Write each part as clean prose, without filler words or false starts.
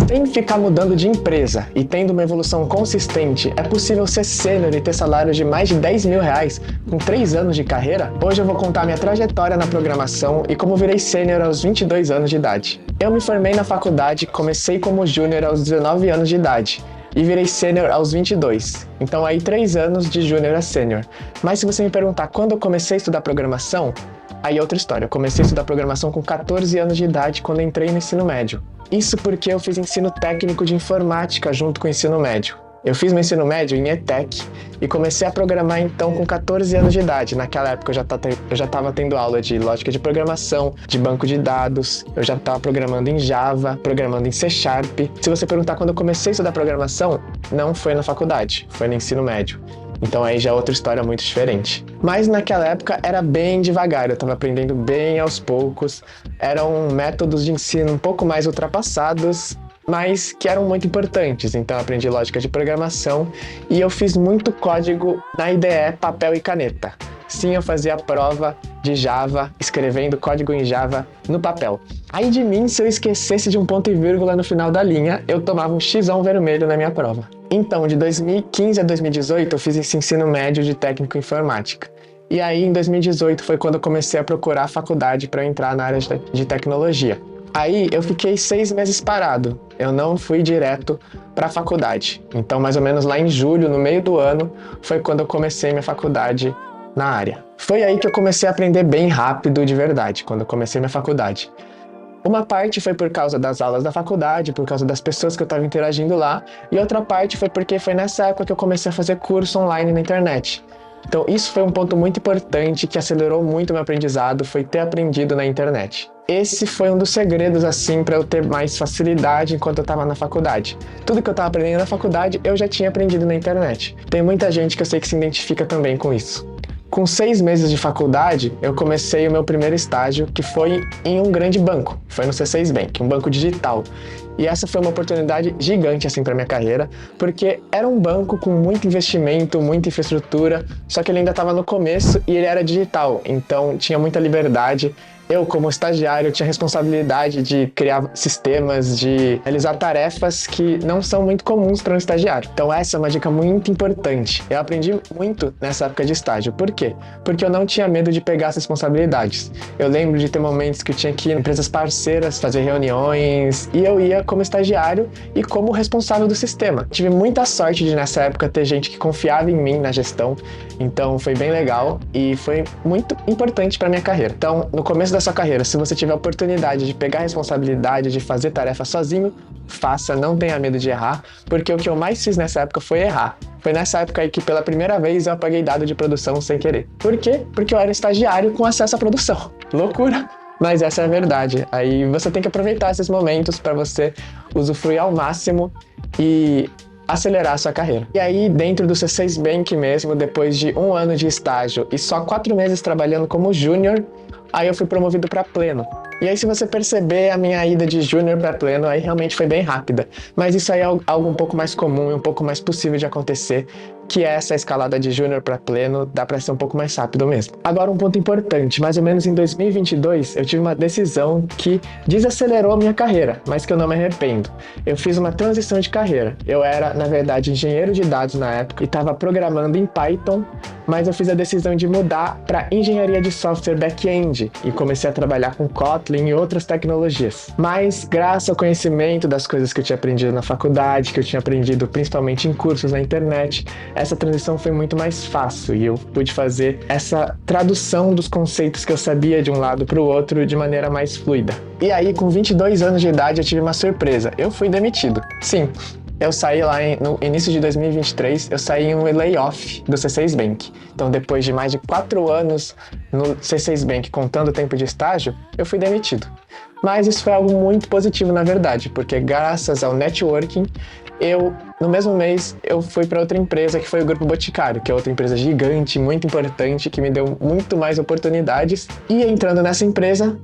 Sem ficar mudando de empresa e tendo uma evolução consistente, é possível ser sênior e ter salários de mais de 10 mil reais com 3 anos de carreira? Hoje eu vou contar minha trajetória na programação e como virei sênior aos 22 anos de idade. Eu me formei na faculdade, comecei como júnior aos 19 anos de idade e virei sênior aos 22. Então aí 3 anos de júnior a sênior. Mas se você me perguntar quando eu comecei a estudar programação, aí é outra história. Eu comecei a estudar programação com 14 anos de idade quando entrei no ensino médio. Isso porque eu fiz ensino técnico de informática junto com o ensino médio. Eu fiz meu ensino médio em ETEC e comecei a programar então com 14 anos de idade. Naquela época eu já estava tendo aula de lógica de programação, de banco de dados, eu já estava programando em Java, programando em C#. Se você perguntar quando eu comecei a estudar programação, não foi na faculdade, foi no ensino médio. Então aí já é outra história muito diferente. Mas naquela época era bem devagar, eu estava aprendendo bem aos poucos, eram métodos de ensino um pouco mais ultrapassados, mas que eram muito importantes. Então eu aprendi lógica de programação e eu fiz muito código na IDE, papel e caneta. Sim, eu fazia a prova de Java, escrevendo código em Java no papel. Aí de mim, se eu esquecesse de um ponto e vírgula no final da linha, eu tomava um xão vermelho na minha prova. Então, de 2015 a 2018, eu fiz esse ensino médio de técnico em informática. E aí, em 2018, foi quando eu comecei a procurar a faculdade para eu entrar na área de tecnologia. Aí, eu fiquei 6 meses parado. Eu não fui direto para a faculdade. Então, mais ou menos lá em julho, no meio do ano, foi quando eu comecei minha faculdade na área. Foi aí que eu comecei a aprender bem rápido, de verdade, quando eu comecei minha faculdade. Uma parte foi por causa das aulas da faculdade, por causa das pessoas que eu estava interagindo lá, e outra parte foi porque foi nessa época que eu comecei a fazer curso online na internet. Então isso foi um ponto muito importante que acelerou muito o meu aprendizado, foi ter aprendido na internet. Esse foi um dos segredos, assim, para eu ter mais facilidade enquanto eu estava na faculdade. Tudo que eu estava aprendendo na faculdade, eu já tinha aprendido na internet. Tem muita gente que eu sei que se identifica também com isso. Com 6 meses de faculdade, eu comecei o meu primeiro estágio, que foi em um grande banco. Foi no C6 Bank, um banco digital. E essa foi uma oportunidade gigante assim para minha carreira, porque era um banco com muito investimento, muita infraestrutura, só que ele ainda estava no começo e ele era digital, então tinha muita liberdade. Eu, como estagiário, tinha responsabilidade de criar sistemas, de realizar tarefas que não são muito comuns para um estagiário. Então essa é uma dica muito importante. Eu aprendi muito nessa época de estágio. Por quê? Porque eu não tinha medo de pegar as responsabilidades. Eu lembro de ter momentos que eu tinha que ir em empresas parceiras, fazer reuniões, e eu ia como estagiário e como responsável do sistema. Tive muita sorte de nessa época ter gente que confiava em mim na gestão, então foi bem legal e foi muito importante para minha carreira. Então, no começo da sua carreira, se você tiver a oportunidade de pegar a responsabilidade de fazer tarefa sozinho, faça, não tenha medo de errar, porque o que eu mais fiz nessa época foi errar. Foi nessa época aí que pela primeira vez eu apaguei dado de produção sem querer. Por quê? Porque eu era estagiário com acesso à produção. Loucura! Mas essa é a verdade. Aí você tem que aproveitar esses momentos para você usufruir ao máximo e acelerar a sua carreira. E aí, dentro do C6 Bank mesmo, depois de 1 ano de estágio e só 4 meses trabalhando como júnior, aí eu fui promovido para pleno. E aí, se você perceber a minha ida de júnior para pleno, aí realmente foi bem rápida. Mas isso aí é algo um pouco mais comum e um pouco mais possível de acontecer, que é essa escalada de júnior para pleno, dá para ser um pouco mais rápido mesmo. Agora, um ponto importante, mais ou menos em 2022, eu tive uma decisão que desacelerou a minha carreira, mas que eu não me arrependo. Eu fiz uma transição de carreira. Eu era, na verdade, engenheiro de dados na época e estava programando em Python, mas eu fiz a decisão de mudar para engenharia de software back-end e comecei a trabalhar com Kotlin e outras tecnologias. Mas, graças ao conhecimento das coisas que eu tinha aprendido na faculdade, que eu tinha aprendido principalmente em cursos na internet, essa transição foi muito mais fácil e eu pude fazer essa tradução dos conceitos que eu sabia de um lado para o outro de maneira mais fluida. E aí, com 22 anos de idade, eu tive uma surpresa. Eu fui demitido. Sim. Eu saí lá no início de 2023, eu saí em um layoff do C6 Bank. Então, depois de mais de 4 anos no C6 Bank, contando o tempo de estágio, eu fui demitido. Mas isso foi algo muito positivo, na verdade, porque graças ao networking, no mesmo mês, eu fui para outra empresa, que foi o Grupo Boticário, que é outra empresa gigante, muito importante, que me deu muito mais oportunidades. E entrando nessa empresa,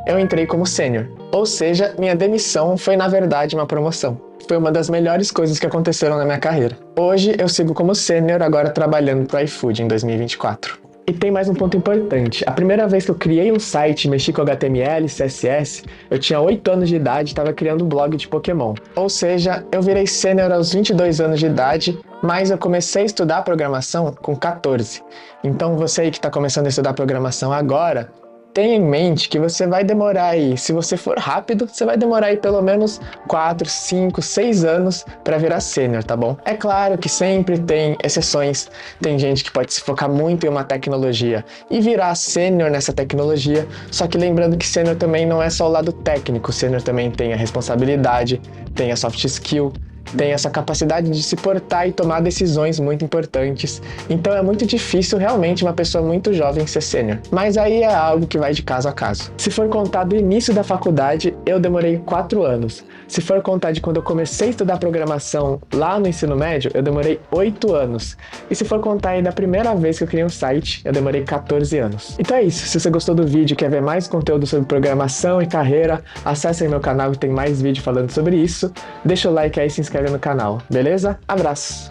eu entrei como sênior. Ou seja, minha demissão foi, na verdade, uma promoção. Foi uma das melhores coisas que aconteceram na minha carreira. Hoje eu sigo como sênior, agora trabalhando para o iFood em 2024. E tem mais um ponto importante. A primeira vez que eu criei um site, mexi com HTML, CSS, eu tinha 8 anos de idade e estava criando um blog de Pokémon. Ou seja, eu virei sênior aos 22 anos de idade, mas eu comecei a estudar programação com 14. Então você aí que está começando a estudar programação agora, tenha em mente que você vai demorar aí, se você for rápido, você vai demorar aí pelo menos 4, 5, 6 anos para virar sênior, tá bom? É claro que sempre tem exceções, tem gente que pode se focar muito em uma tecnologia e virar sênior nessa tecnologia, só que lembrando que sênior também não é só o lado técnico, sênior também tem a responsabilidade, tem a soft skill, tem essa capacidade de se portar e tomar decisões muito importantes. Então é muito difícil realmente uma pessoa muito jovem ser sênior. Mas aí é algo que vai de caso a caso. Se for contar do início da faculdade, eu demorei 4 anos. Se for contar de quando eu comecei a estudar programação lá no ensino médio, eu demorei 8 anos. E se for contar aí da primeira vez que eu criei um site, eu demorei 14 anos. Então é isso. Se você gostou do vídeo e quer ver mais conteúdo sobre programação e carreira, acesse aí meu canal que tem mais vídeo falando sobre isso. Deixa o like aí e se inscreve no canal, beleza? Abraço!